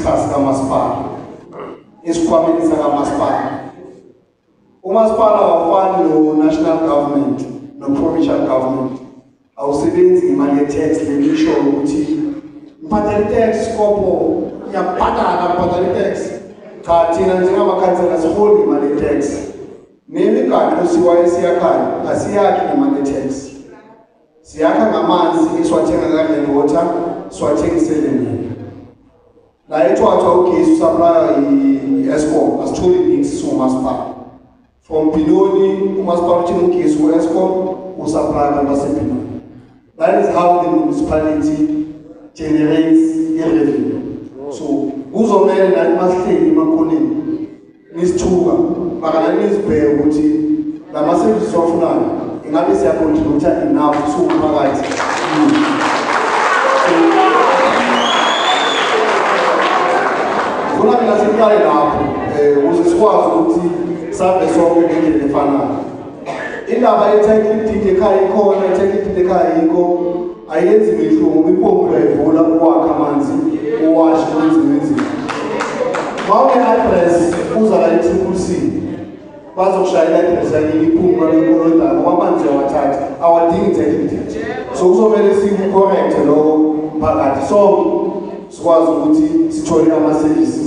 discuss kamasipala esikhwameni sakamasipala. Umasipala awufani no-national government no-provincial government. Awusebenzi imali ye-tax lemisho ukuthi ngibhadala i-tax skopo ngiyabhadala i-tax. Cha thina njengamakhansela siholi imali ye-tax. Nemigaqo siwayo siyakhala asiyakhi ngemali ye-tax. Siyakha ngamanzi esiwathenga ka-Rain Water siwathengisele nini. La ethwathwa ugesi usupply i-Eskom asitholi things singumasipala. From Benoni umasipala uthenga ugesi ku-Eskom usupply abantu baseBenoni. That is how the municipality generates revenue. So kuzomele nathi masihleli emakhoneni nisithuka makana nisibheke ukuthi lama-services ofunayo ingabe siyacontribute enough siwumphakathi. Funa mina siqale lapho ukuze sikwazi ukuthi sabe sonke ngendlela efanayo. Indaba ye-title deed ekhaya ikhona, i-title deed ekhaya yikho ayenzi mehluko, impompi uyayivula uwakha amanzi uwashe kwenziwe izinto. Uma une-address uza la i-CCC bazokushayela i-address yakini iphuma lekolodana ngoba amanzi uyawathatha awadingi i-title deed. So kuzomele siku-correct lo mphakathi sonke sikwazi ukuthi sithole ama-services.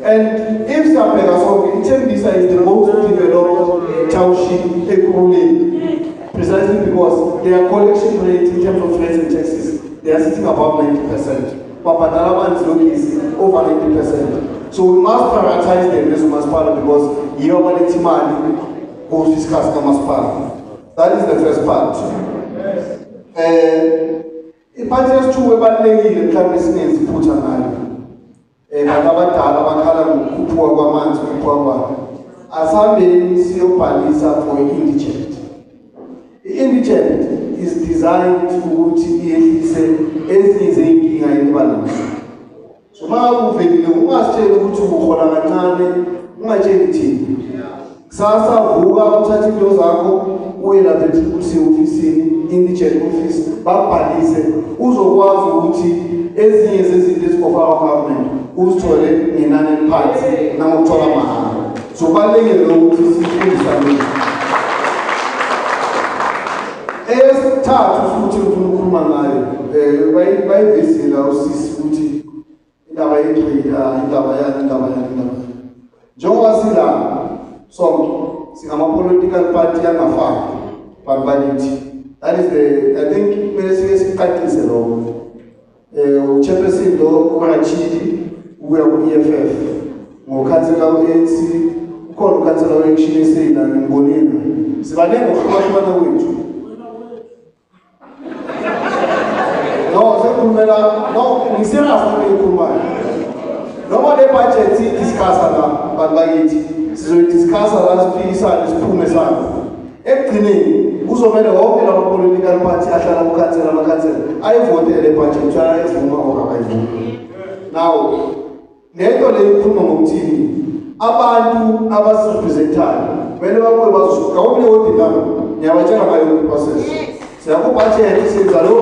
And if siyabheka sonke iThembisa is the most developed township eKuruleni, precisely because their collection rate in terms of rates and taxes, they are sitting above 90%. But Badalaman is over 90%. So we must prioritize them as Masipala because you are the money who discuss Masipala. That is the first part. Iphathi two ebalulekile mhlawumbe sininzi iphutha nayo. Abantu abadala bakhala ngokukhuphuka kwamanzi ukukhuphuka kwawo. Asihambeni siyobhalisa for indigent. I-indigent is designed ukuthi iyehlise ezinye zey'nkinga enibanazo. So uma uvelile ungasitsheli ukuthi uhola kancane, ungatsheli thina. Kusasa vuka uthathe into zakho uye lapha ofisini, indigent office, babhalise uzokwazi ukuthi ezinye zezinto ezikofaka government uzithole ngenani eliphansi nangokuthola mahhala. So balulekile ukuthi sifundisane. Esithathu futhi ufuna ukukhuluma ngayo bayivezela usisi ukuthi indaba yetrade indaba yani. Njengoba sila sonke singama-political party yangafani bantu bakithi. That is I think kumele sike siqaqise lokho. Uchairperson lo uRachidi uya ku-EFF ngokhansela we-ANC ukhona ukhansela we-Action SA la ngibonile. Sibanenge ngokuhlukana kwethu. Ngiserious ukuyikhulumayo. Noma le budget sidiscussa la bantu bakithi sizoyidiscussa la siphikisane siphume sana. Ekugcineni kuzomele wonke lama political party ahlala ukhansela amakhansela ayivotele le budget ayivuma okayivuma. Now lento le ikhuluma ngokuthini abantu abasirepresentayo kumele babuye bazuka omnye wodilana ngiyabatshela ngayo process. Siyakubudget senza lo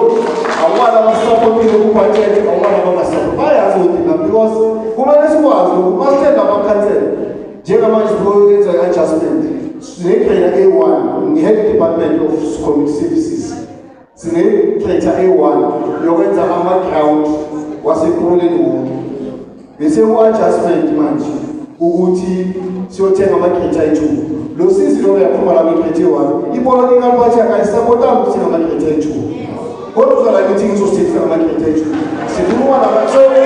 awubala abasupportile ku-budget awubala abangasupport bayazi udinga because kumele sikwazi umasitenda amakhansela njengamanje siboyenza i-adjustment sinecrater A1 nge-head department of community services sinecrater A1 yokwenza ama-ground waseKuruleni wonke bese ku-adjustment manje ukuthi siyothenga ama-crate ayi-2 lo sisi lo yaphuma la crate A1 i-political party akayisapotanga ukuthi ama-crate ayi-2 kodwa uzala meeting izosithisa ama-crate ayi-2 sikhuluma nabathole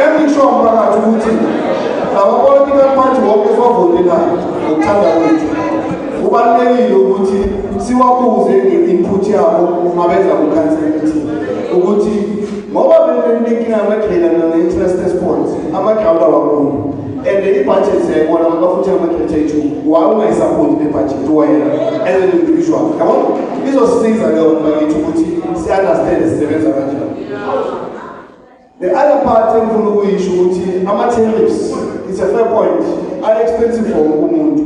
emsho mphakathi ukuthi lama-political party wonke siwavotelayo ngokuthanda kwethu kubalulekile ukuthi siwabuze nge-input yabo uma beza kukhansela meeting ukuthi ngoba benenkinga yamagrade ne-interest response ama-ground awakhona and i-budget siyayibona ngabafuthi ama-crate ayi-2 why ungayisapoti le-budget wena as an individual yabona izosisiza leyo bakithi ukuthi si-understand sisebenza kanjani. The other part engifuna ukuyisho ukuthi ama-tariffs it's a fair point are expensive for umuntu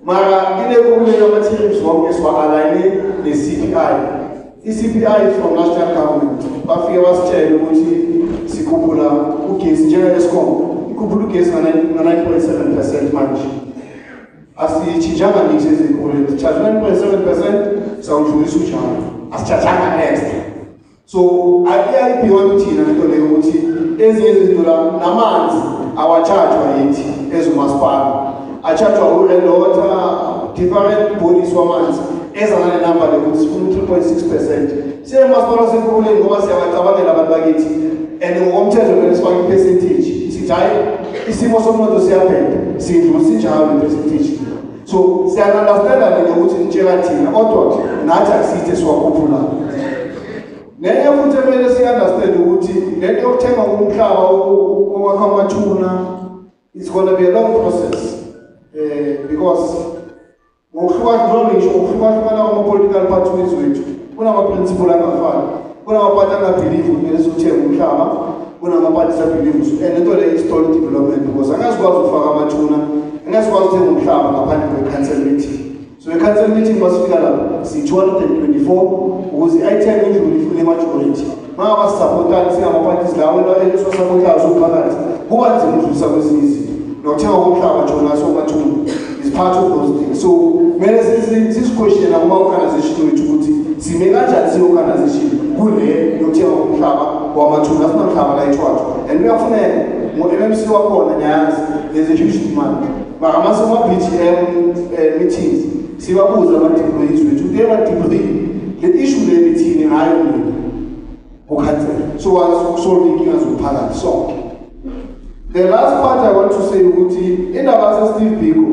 mara ile kumele ama-tariffs wonke siwa-align ne-CPI i-CPI from national government bafike basitshele ukuthi sikhuphula ugesi njenge-Eskom ikhuphula ugesi nga-9.7% manje. Asitshintshanga ngisho ezikoleni, charge 9.7%, sawudlulisa ujalo. Asitshajanga extra. So ayibhiwa kuthina lento leyo ukuthi ezinye izinto la namanzi awachargewa yithi ezumasipala. Achargewa u-Red Water, different bodies wamanzi ezana nenamba lekuthi sifuna 3.6%. Siye masipala sekhuphuleni ngoba siyabacabangela abantu bakithi and ngokomthetho kumele sifake i-percentage. Sithi hayi isimo somnotho siyaphela, sidlulisa injalo le-percentage. So siya-understanda ukuthi nitshela thina kodwa nathi akusithe siwakhuphula. Nenye futhi kumele siya-understand ukuthi lento yokuthenga umhlaba owakha amathuna, it's going to be a long process because ngokuhlukahlukana kwama-political pathways wethu kunama-principle angafani, kunama-party angabhelieve kumele siyothenga umhlaba, kunama-party abhelieve and into le historic development because angazikwazi ukufaka amathuna, angazikwazi ukuthenga umhlaba ngaphandle kwe-council meeting. So i-council meeting basifika lapho si-224 ukuze i-10 indlulu ifune majority. Mangaba sisapotani singama-parties lawo esiwasapotayo sophakathi kuba nzima ukudlulisa kwezinye izinto. Nokuthenga komhlaba jona somathuna is part of those things. So kumele sisiquestiona kuma-organization wethu ukuthi sime kanjani siyo-organization kule yokuthenga komhlaba wamathuna asinamhlaba layithwathwa and uyafuneka ngo-MMC wakhona nyayazi there's a huge demand. Mara masema-BGM meetings sibabuza ama-debris wethu kuye ma-debris le issue le mithini ngayo mina ukhansela so wasolve inkinga zomphakathi sonke. The last part I want to say ukuthi indaba se-Steve Biko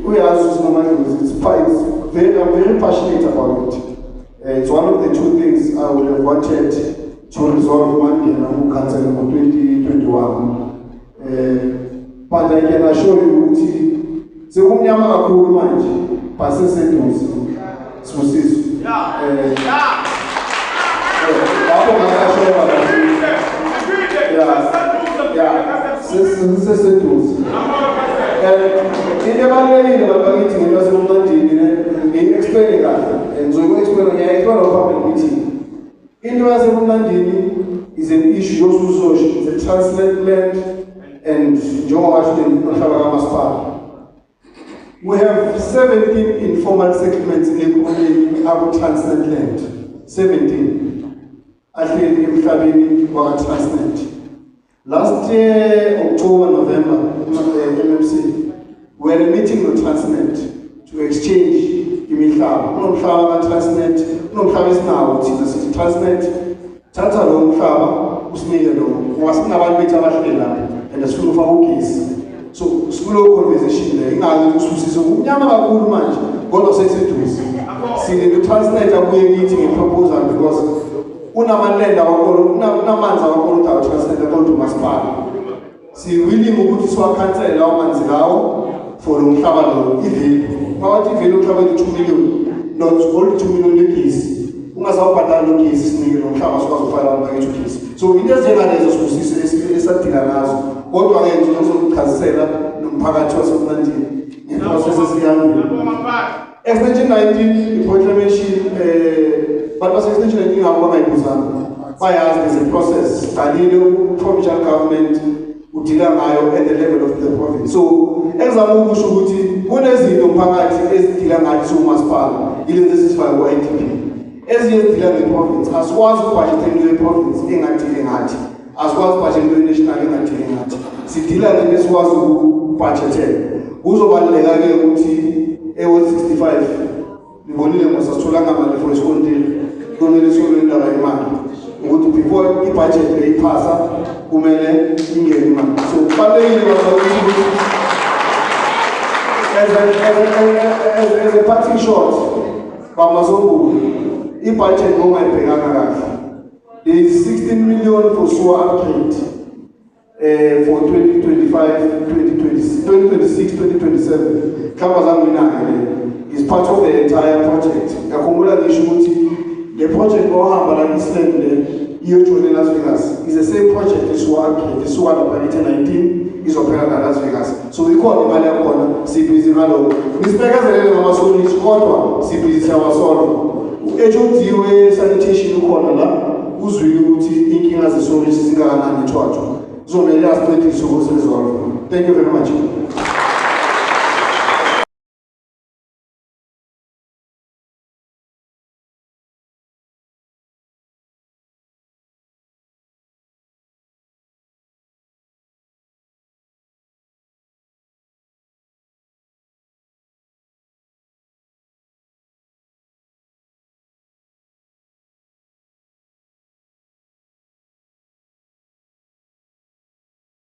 uyazi I'm very passionate about it. It's one of the two things I would have wanted to resolve Mangena ukhansela ngo-2021. But I can assure you ukuthi sekumnyama kakhulu manje baseseduze sibusiso lapho ngakashoba seseduze into ebalulekile bakithi ngento yasemncandini ngiyi-explaine kahle ngizoku-explaina ngiyayi-explaina public meeting. Into yasemncandini is an issue yosusosho, it's a translate land and njengoba basho nomhlaba kamasipala. We have 17 informal settlements in the Transnet land. 17. Actually, in Transnet. Last year, October, November, MMC, we had a meeting with Transnet to exchange imihlaba. Unomhlaba Transnet, unomhlaba isinawo thina sithi Transnet, thatha lo mhlaba usinike lo. Wasinabantu bethu abahlela and sifuna ufaka ugesi. So sikulo conversation le ingazi ususiso umnyama kakhulu manje kodwa seseduze sine Transnet abuye meeting ngeproposal because unamalenda wakolo unamanzi wakolo ta Transnet akolo masipala si willing ukuthi siwakhansele lawo manzi lawo for umhlaba lo iveli bawathi iveli umhlaba le 2 million not only 2 million legesi ungasawubhadala lo gesi sinike lo mhlaba sikwazi ukufaka abantu bagesi. So into ezengalezo sibusiso esadila nazo kodwa ke ngizokuchazisela nomphakathi wasemlandini ngeprocess esiyambile. Extension 19 i-proclamation but base-extension 19 ngabo bangayibuzanga bayazi there's a process qalile provincial government udila ngayo at the level of the province. So ekuzama ukusho ukuthi kunezinto umphakathi ezidila ngathi somasipala ilezi esifaka ku-IDP ezinye ezidila nge-province asikwazi ukubhajetha into ye-province engadile ngathi asikwazi ukubhajetha into ye-national engadile ngathi sidila ngento esikwazi ukubhajethela. Kuzobaluleka-ke ukuthi ewo 65 ngibonile ngosasitholanga mali for isikontiri kumele sikolwe indaba yemali ukuthi before i-budget beyiphasa kumele ingene imali. So kubalulekile ukuthi as a parting shot bamazombulu i-budget ngongayibhekanga kahle. There is 16 million for sewer upgrade for 2026, 2027. Is part of the entire project. The project Las Vegas is the same project as the sewer upgrade 19 is operated at Las Vegas. So we call the Malia CPC Halo. This Vegas is a Masonic Squad, CPC Solo. ejodiwe sanitation ukhona la uzwile ukuthi inkinga zesolisi zingakanani ethwathwa kuzomele asiqedise ukuziresolve. Thank you very much.